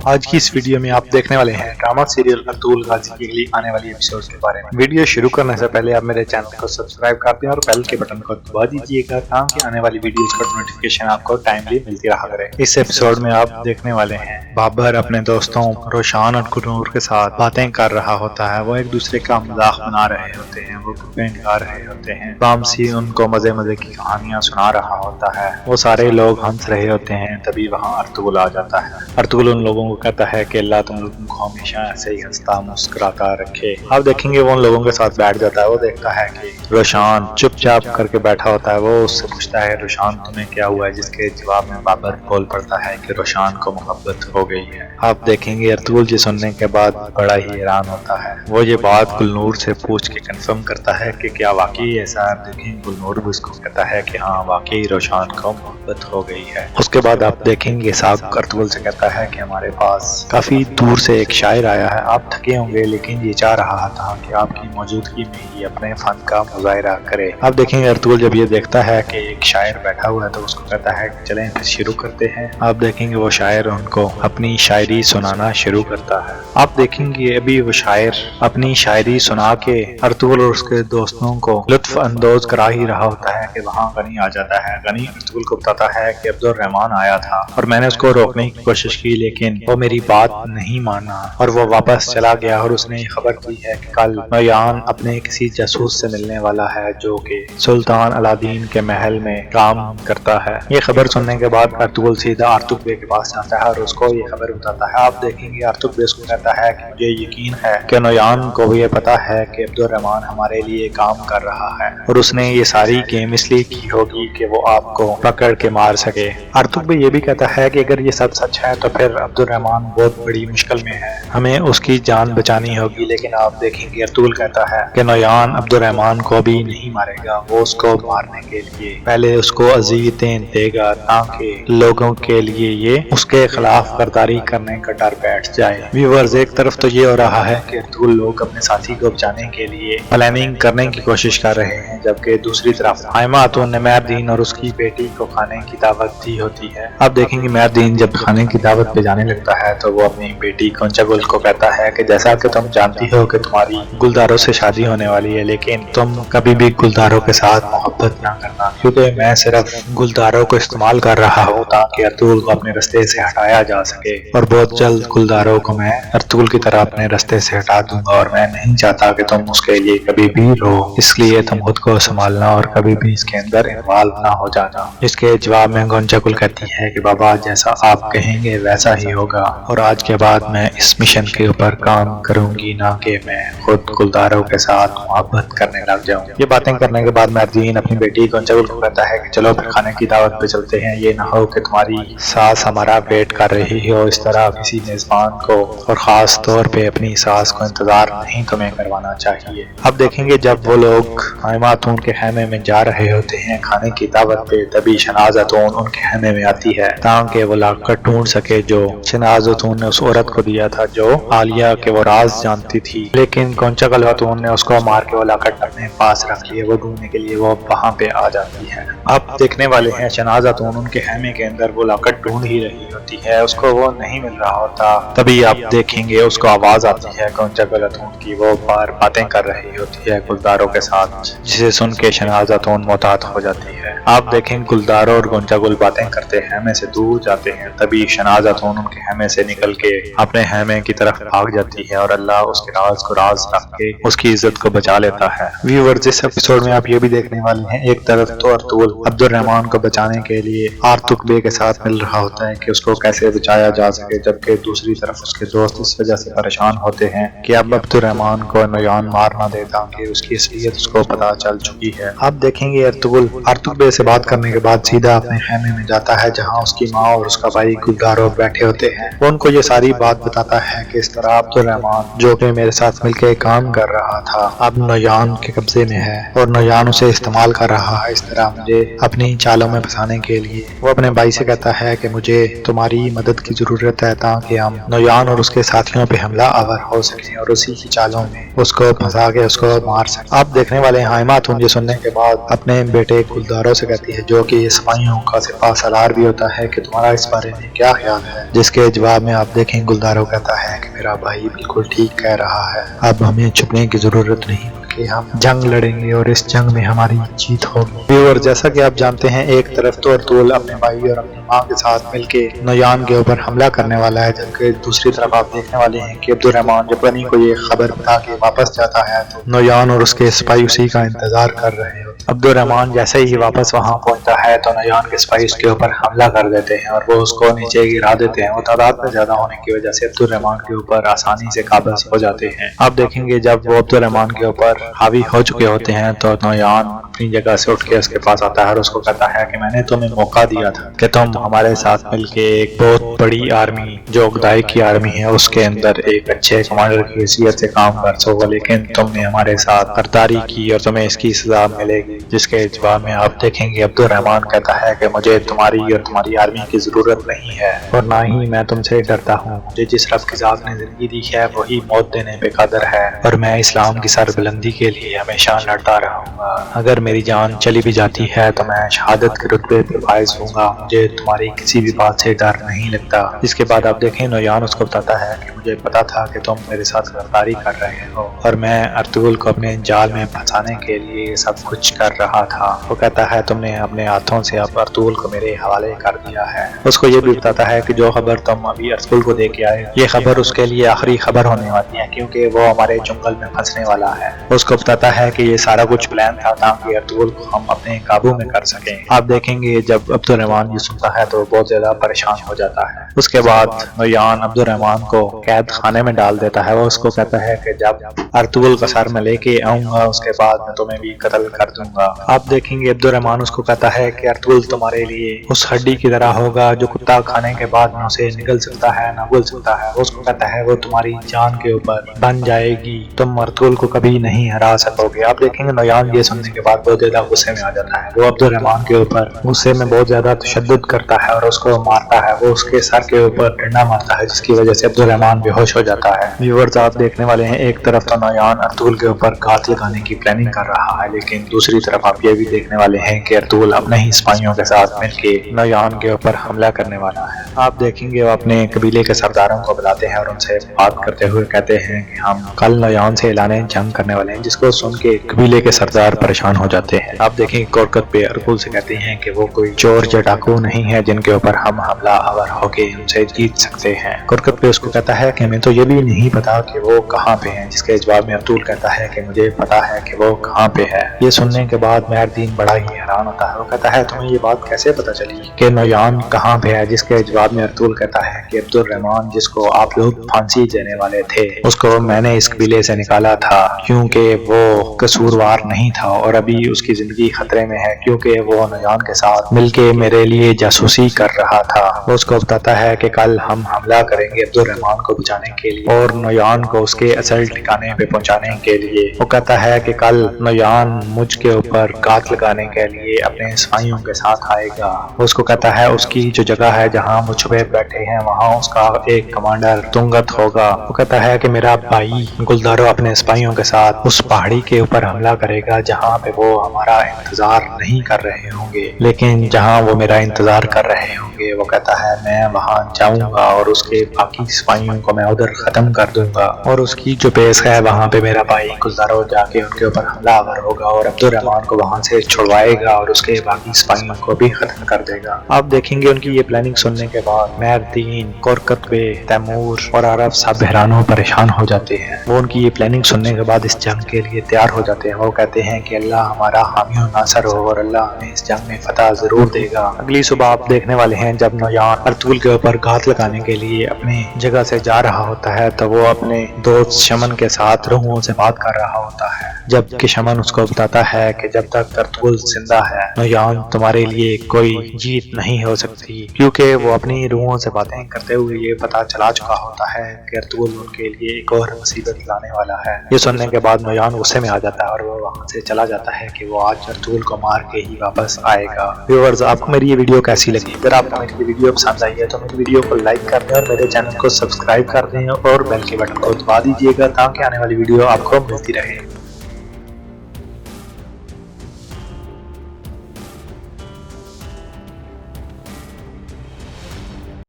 آج کی اس ویڈیو میں آپ دیکھنے والے ہیں ڈرامہ سیریل ارطغرل غازی کے لیے آنے والی ایپیسوڈ کے بارے میں۔ ویڈیو شروع کرنے سے پہلے آپ میرے چینل کو سبسکرائب کر دیں اور بیل کے بٹن کو دبا دیجیے گا تاکہ آنے والی ویڈیوز کا نوٹیفیکیشن آپ کو ٹائملی ملتی رہا کرے۔ اس ایپیسوڈ میں آپ دیکھنے والے ہیں بابر اپنے دوستوں روشان اور گلنور کے ساتھ باتیں کر رہا ہوتا ہے۔ وہ ایک دوسرے کا مذاق بنا رہے ہوتے ہیں، وہ گپیں گا رہے ہوتے ہیں۔ رامسی ان کو مزے مزے کی کہانیاں سنا رہا ہوتا ہے۔ وہ سارے لوگ ہنس رہے ہوتے ہیں، تبھی وہاں ارطغرل آ جاتا ہے۔ ارطغرل ان لوگوں کو کہتا ہے کہ اللہ تم لوگوں کو ہمیشہ ایسے ہی ہنستا مسکراتا رکھے۔ آپ دیکھیں گے وہ ان لوگوں کے ساتھ بیٹھ جاتا ہے۔ وہ دیکھتا ہے کہ روشان چپ چاپ کر کے بیٹھا ہوتا ہے۔ وہ اس سے پوچھتا ہے روشان تمہیں کیا ہوا ہے، جس کے جواب میں بابر بول پڑتا ہے کہ روشان کو محبت ہو گئی ہے۔ آپ دیکھیں گے ارطغرل یہ سننے کے بعد بڑا ہی حیران ہوتا ہے۔ وہ یہ بات گلنور سے پوچھ کے کنفرم کرتا ہے کہ کیا واقعی ایسا ہے۔ دیکھیں گلنور بھی اس کو کہتا ہے کہ ہاں واقعی روشان کو محبت ہو گئی ہے۔ اس کے بعد آپ دیکھیں گے ساگ ارطغرل سے کہتا ہے کہ ہمارے پاس کافی دور سے ایک شاعر آیا ہے، آپ تھکے ہوں گے لیکن یہ چاہ رہا تھا کہ آپ کی موجودگی میں ہی اپنے فن کا مظاہرہ کرے۔ آپ دیکھیں گے ارطغرل جب یہ دیکھتا ہے کہ ایک شاعر بیٹھا ہوا ہے تو اس کو کہتا ہے کہ چلیں پھر شروع کرتے ہیں۔ آپ دیکھیں گے وہ شاعر ان کو اپنی شاعری سنانا شروع کرتا ہے۔ آپ دیکھیں گے ابھی وہ شاعر اپنی شاعری سنا کے ارطغرل اور اس کے دوستوں کو لطف اندوز کرا ہی رہا ہوتا ہے کہ وہاں غنی آ جاتا ہے۔ غنی ارطغرل کو بتاتا ہے کہ عبدالرحمن آیا تھا اور میں نے اس کو روکنے کی کوشش کی لیکن وہ میری بات نہیں مانا اور وہ واپس چلا گیا، اور اس نے یہ خبر دی ہے کہ کل نویان اپنے کسی جاسوس سے ملنے والا ہے جو کہ سلطان علادین کے محل میں کام کرتا ہے۔ یہ خبر سننے کے بعد ارطغرل سیدھا آرتک بے کے پاس جاتا ہے اور اس کو یہ خبر بتاتا ہے۔ آپ دیکھیں گے آرتک بے اس کو کہتا ہے کہ مجھے یقین ہے کہ نویان کو بھی یہ پتا ہے کہ عبدالرحمن ہمارے لیے کام کر رہا ہے اور اس نے یہ ساری گیم اس لیے کی ہوگی کہ وہ آپ کو پکڑ کے مار سکے۔ آرتک بے یہ بھی کہتا ہے کہ اگر یہ سب سچ ہے تو پھر عبدالرحمن بہت بڑی مشکل میں ہے، ہمیں اس کی جان بچانی ہوگی۔ لیکن آپ دیکھیں گے ارطغرل کہتا ہے کہ نویان عبدالرحمن کو بھی نہیں مارے گا، وہ اس کو مارنے کے لیے پہلے اس کو اذیتیں دے گا تاکہ لوگوں کے لیے یہ اس کے خلاف غداری کرنے کا ڈر بیٹھ جائے۔ ویورز ایک طرف تو یہ ہو رہا ہے کہ ارطغرل لوگ اپنے ساتھی کو بچانے کے لیے پلاننگ کرنے کی کوشش کر رہے ہیں، جبکہ دوسری طرف حائمہ خاتون نے مہردین اور اس کی بیٹی کو کھانے کی دعوت دی ہوتی ہے۔ آپ دیکھیں گے مہردین جب کھانے کی دعوت پہ جانے لگتا ہے تو وہ اپنی بیٹی گونچا گل کو کہتا ہے کہ جیسا کہ تم جانتی ہو کہ تمہاری گلداروں سے شادی ہونے والی ہے، لیکن تم کبھی بھی گلداروں کے ساتھ محبت نہ کرنا، کیونکہ میں صرف گلداروں کو استعمال کر رہا ہوں تاکہ ارطغرل کو اپنے رستے سے ہٹایا جا سکے، اور بہت جلد گلداروں کو میں ارطغرل کی طرح اپنے رستے سے ہٹا دوں گا، اور میں نہیں چاہتا کہ تم اس کے لیے کبھی بھی رو، اس لیے تم خود کو سنبھالنا اور کبھی بھی اس کے اندر انوالو نہ ہو جانا۔ اس کے جواب میں گونچا گل کہتی ہے کہ بابا جیسا آپ کہیں گے ویسا ہی ہوگا، اور آج کے بعد میں اس مشن کے اوپر کام کروں گی، نہ کہ میں خود گلداروں کے ساتھ محبت کرنے لگ جاؤں۔ یہ باتیں کرنے کے بعد مہردین اپنی بیٹی گونچا گل کو کہتا ہے کہ چلو پھر کھانے کی دعوت پہ چلتے ہیں، یہ نہ ہو کہ تمہاری ساس ہمارا ویٹ کر رہی ہو، اس طرح کسی میزبان کو اور خاص طور پہ اپنی ساس کو انتظار نہیں تمہیں کروانا چاہیے۔ اب دیکھیں گے جب وہ لوگ حائمہ خاتون کے خیمے میں جا رہے ہوتے ہیں کھانے کی دعوت پہ، تبھی شہناز خاتون ان کے خیمے میں آتی ہے تاکہ وہ لاکٹ ڈھونڈ سکے جو شہناز خاتون نے اس عورت کو دیا تھا جو عالیہ کے وہ راز جانتی تھی، لیکن گونچا گل خاتون نے اس کو مار کے وہ لاکٹ اپنے پاس رکھ لیے۔ وہ ڈھونڈنے کے لیے وہ وہاں پہ آ جاتی ہے۔ آپ دیکھنے والے ہیں شہناز خاتون ان کے خیمے کے اندر وہ لاکٹ ڈھونڈ ہی رہی ہوتی ہے، اس کو وہ نہیں مل رہا ہوتا۔ تبھی آپ دیکھیں گے اس کو آواز آتی ہے گونچا گل خاتون کی، وہ باہر باتیں کر رہی ہوتی ہے گلداروں کے ساتھ، جسے سن کے شہناز خاتون محتاط ہو جاتی ہے۔ آپ دیکھیں گلداروں اور گونچا گل باتیں کرتے خیمے سے دور جاتے ہیں، تبھی شہناز خاتون ان کے خیمے سے نکل کے اپنے خیمے کی طرف بھاگ جاتی ہے، اور اللہ اس کے راز کو راز رکھ کے اس کی عزت کو بچا لیتا ہے۔ ویورز اس ایپیسوڈ میں آپ یہ بھی دیکھنے والے ہیں ایک طرف تو ارطغرل عبدالرحمن کو بچانے کے لیے آرتک بے کے ساتھ مل رہا ہوتا ہے کہ اس کو کیسے بچایا جا سکے، جبکہ دوسری طرف اس کے دوست اس وجہ سے پریشان ہوتے ہیں کہ اب عبدالرحمن کو نویان مار نہ دے تاکہ اس کی اصلیت اس کو پتہ چل چکی ہے۔ آپ دیکھیں گے ارطغرل آرتک بے سے بات کرنے کے بعد سیدھا اپنے خیمے میں جاتا ہے جہاں اس کی ماں اور اس کا بھائی گلداروں بیٹھے ہوتے ہیں۔ وہ ان کو یہ ساری بات بتاتا ہے کہ اس طرح عبدالرحمن جو کہ میرے ساتھ مل کے کام کر رہا تھا اب نویان کے قبضے میں ہے اور نویان اسے استعمال کر رہا ہے اس طرح مجھے اپنی چالوں میں پھنسانے کے لیے۔ وہ اپنے بھائی سے کہتا ہے کہ مجھے تمہاری مدد کی ضرورت ہے تاکہ ہم نویان اور اس کے ساتھیوں پہ حملہ آور ہو سکیں اور اسی کی چالوں میں اس کو پھنسا کے اس کو مار سکیں۔ آپ دیکھنے والے ہیں حائمہ خاتون یہ سننے کے بعد اپنے بیٹے گلداروں سے کہتی ہے جو کہ سپاہیوں کا سپاہ سالار بھی ہوتا ہے کہ تمہارا اس بارے میں کیا خیال ہے، جس کے जवाब में आप देखें गुलदारो कहता है कि मेरा भाई बिल्कुल ठीक कह रहा है, अब हमें छुपने की जरूरत नहीं कि हम जंग लड़ेंगे और इस जंग में हमारी जीत होगी। और जैसा कि आप जानते हैं, एक तरफ तो अर्तुगरुल अपने भाई और अपनी माँ के साथ मिलके नोयान के ऊपर हमला करने वाला है, जबकि दूसरी तरफ आप देखने वाले हैं कि अब्दुर्रहमान जब बनी को ये खबर बता के वापस जाता है तो नोयान और उसके सिपाही उसी का इंतजार कर रहे होते हैं। अब्दुर्रहमान जैसे ही वापस वहां पहुंचता है तो नोयान के सिपाही उसके ऊपर हमला कर देते हैं और वो उसको नीचे गिरा देते हैं। वो तादाद में ज्यादा होने की वजह से अब्दुर्रहमान के ऊपर आसानी से काबिज हो जाते हैं। आप देखेंगे जब वो अब्दुर्रहमान के ऊपर हावी हो चुके होते हैं तो नोयान अपनी जगह से उठ के उसके पास आता है और उसको कहता है कि मैंने तुम्हें मौका दिया था कि तुम हमारे साथ मिलके एक बहुत बड़ी आर्मी जो खुदाई की आर्मी है उसके अंदर एक अच्छे कमांडर की हैसियत से काम कर सको, लेकिन तुमने हमारे साथ गद्दारी की और तुम्हें इसकी सजा मिलेगी। जिसके जवाब में आप देखेंगे अब्दुर्रहमान कहता है कि मुझे तुम्हारी और तुम्हारी आर्मी की जरूरत नहीं है और ना ही मैं तुमसे डरता हूँ। मुझे जिस रब की जात ने जिंदगी दी है वही मौत देने पे कादर है और मैं इस्लाम की सरबुलंदी के लिए हमेशा लड़ता रहूंगा। अगर मेरी जान चली भी जाती है तो मैं शहादत के रुतबे पर फाइज हूँगा। मुझे तुम्हारी किसी भी बात से डर नहीं लगता। इसके बाद आप देखें नोयान उसको बताता है कि मुझे पता था कि तुम मेरे साथ गद्दारी कर रहे हो और मैं अर्तुगरुल को अपने जाल में फंसाने के लिए सब कुछ कर रहा था। वो कहता है तुमने अपने हाथों से अब अर्तुगरुल को मेरे हवाले कर दिया है। उसको ये भी बताता है कि जो खबर तुम अभी अर्तुगरुल को दे के आए ये खबर उसके लिए आखिरी खबर होने वाली है, क्योंकि वो हमारे जंगल में फंसने वाला है। उसको बताता है कि ये सारा कुछ प्लान था ताकि अर्तुगरुल को हम अपने काबू में कर सकें। आप देखेंगे जब अब्दुर्रहमान ये सुनता है तो बहुत ज्यादा परेशान हो जाता है। उसके बाद नोयान अब्दुर्रहमान को कैद खाने में डाल देता है। वो उसको कहता है कि जब अर्तुगरुल का सर मैं लेके आऊंगा उसके बाद मैं तुम्हें भी कत्ल कर दूंगा। आप देखेंगे अब्दुर्रहमान उसको कहता है कि अर्तुगरुल तुम्हारे लिए उस हड्डी की तरह होगा जो कुत्ता खाने के बाद न उसे निगल सकता है न भूल सकता है। वो उसको कहता है वो तुम्हारी जान के ऊपर बन जाएगी, तुम अर्तुगरुल को कभी नहीं हरा सकोगे। आप देखेंगे नोयान ये सुनने के बाद बहुत ज्यादा गुस्से में आ जाता है। वो अब्दुर्रहमान के ऊपर गुस्से में बहुत ज्यादा तशद्दुद करता है और उसको मारता है। वो उसके सर के ऊपर डंडा मारता है जिसकी वजह से अब्दुर्रहमान बेहोश हो जाता है। व्यूअर्स आप देखने वाले हैं, एक तरफ तो नोयान अर्तुगरुल के ऊपर घात लगाने की प्लानिंग कर रहा है, लेकिन दूसरी तरफ आप ये भी देखने वाले हैं कि अर्तुगरुल अपने ही सिपाहियों के साथ मिलके नोयान के ऊपर हमला करने वाला है। आप देखेंगे वो अपने कबीले के सरदारों को बुलाते हैं और उनसे बात करते हुए कहते हैं कि हम कल नोयान से ऐलान जंग करने वाले हैं, जिसको सुन के कबीले के सरदार परेशान हो जाते हैं। आप देखेंगे कोरकत पे अर्तुगरुल से कहते हैं कि वो कोई चोर या डाकू नहीं है जिनके ऊपर हम हमला आवर होके उनसे जीत सकते हैं। कोरकत पे उसको कहता है कि हमें तो ये भी नहीं पता कि वो कहाँ पे हैं, जिसके जवाब में अर्तुगरुल कहता है कि मुझे पता है कि वो कहाँ पे है। ये सुनने के बाद मेहरदीन बड़ा ही हैरान होता है। वो कहता है तुम्हें ये बात कैसे पता चली कि नोयान कहाँ पे है, जिसके जवाब में अर्तुगरुल कहता है कि अब्दुर्रहमान जिसको आप लोग फांसी देने वाले थे उसको मैंने इस कबीले से निकाला था क्योंकि वो कसूरवार नहीं था और अभी उसकी जिंदगी खतरे में है क्योंकि वो नोयान के साथ मिलके मेरे लिए जासूसी कर रहा था। वो उसको बताता है कि कल हम हमला करेंगे अब्दुर्रहमान को बचाने के लिए और नोयान को उसके असल ठिकाने पे पहुंचाने के लिए। वो कहता है कि कल नोयान मुझ के ऊपर घात लगाने के लिए अपने सिपाहियों के साथ आएगा। वो उसको कहता है उसकी जो जगह है जहाँ वो छुपे बैठे हैं वहाँ उसका एक कमांडर तुंगत होगा। वो कहता है कि मेरा भाई गुलदारो अपने सिपाहियों के साथ उस पहाड़ी के ऊपर हमला करेगा जहाँ पे वो हमारा इंतजार नहीं कर रहे होंगे, लेकिन जहाँ वो मेरा इंतजार कर रहे होंगे वो कहता है मैं वहाँ जाऊंगा और उसके बाकी सिपाहियों को मैं उधर खत्म कर दूंगा और उसकी जो बेस है वहाँ पे मेरा भाई गुलदारो जाके उनके ऊपर हमला आवर होगा और अब्दुर्रहमान को वहाँ से छुड़वाएगा और उसके बाकी सिपाहियों को भी खत्म कर देगा। आप देखेंगे उनकी ये प्लानिंग सुनने के बाद मेहरदीन, कोरकत बे, तैमूर और अरब सब हैरान परेशान हो जाते हैं। वो उनकी ये प्लानिंग सुनने के बाद इस जंग के लिए तैयार हो जाते हैं। वो कहते हैं कि अल्लाह हमारा हामी और नासर हो और अल्लाह हमें इस जंग में फतह जरूर देगा। अगली सुबह आप देखने वाले हैं जब नोयान अर्तुगरुल के ऊपर घात लगाने के लिए अपनी जगह से जा रहा होता है तो वो अपने दोस्त शमन के साथ रूहों से बात कर रहा होता है, जबकि शमन उसको बताता है कि जब तक अर्तुगरुल जिंदा है नोयान तुम्हारे लिए कोई जीत नहीं हो सकती, क्योंकि वो अपनी रूहों से बातें करते हुए ये पता चला चुका होता है कि अर्तुगरुल उनके लिए एक और मुसीबत लाने वाला है। ये सुनने के बाद नोयान गुस्से में आ जाता है और वो वहाँ से चला जाता है कि वो आज अर्तुगरुल को मार के ही वापस आएगा। व्यूअर्स आपको मेरी ये वीडियो कैसी लगी? अगर आपको मेरी ये वीडियो पसंद आई है तो मेरी वीडियो को लाइक कर दें और मेरे चैनल को सब्सक्राइब कर दें और बेल के बटन को दबा दीजिएगा ताकि आने वाली वीडियो आपको मिलती रहे।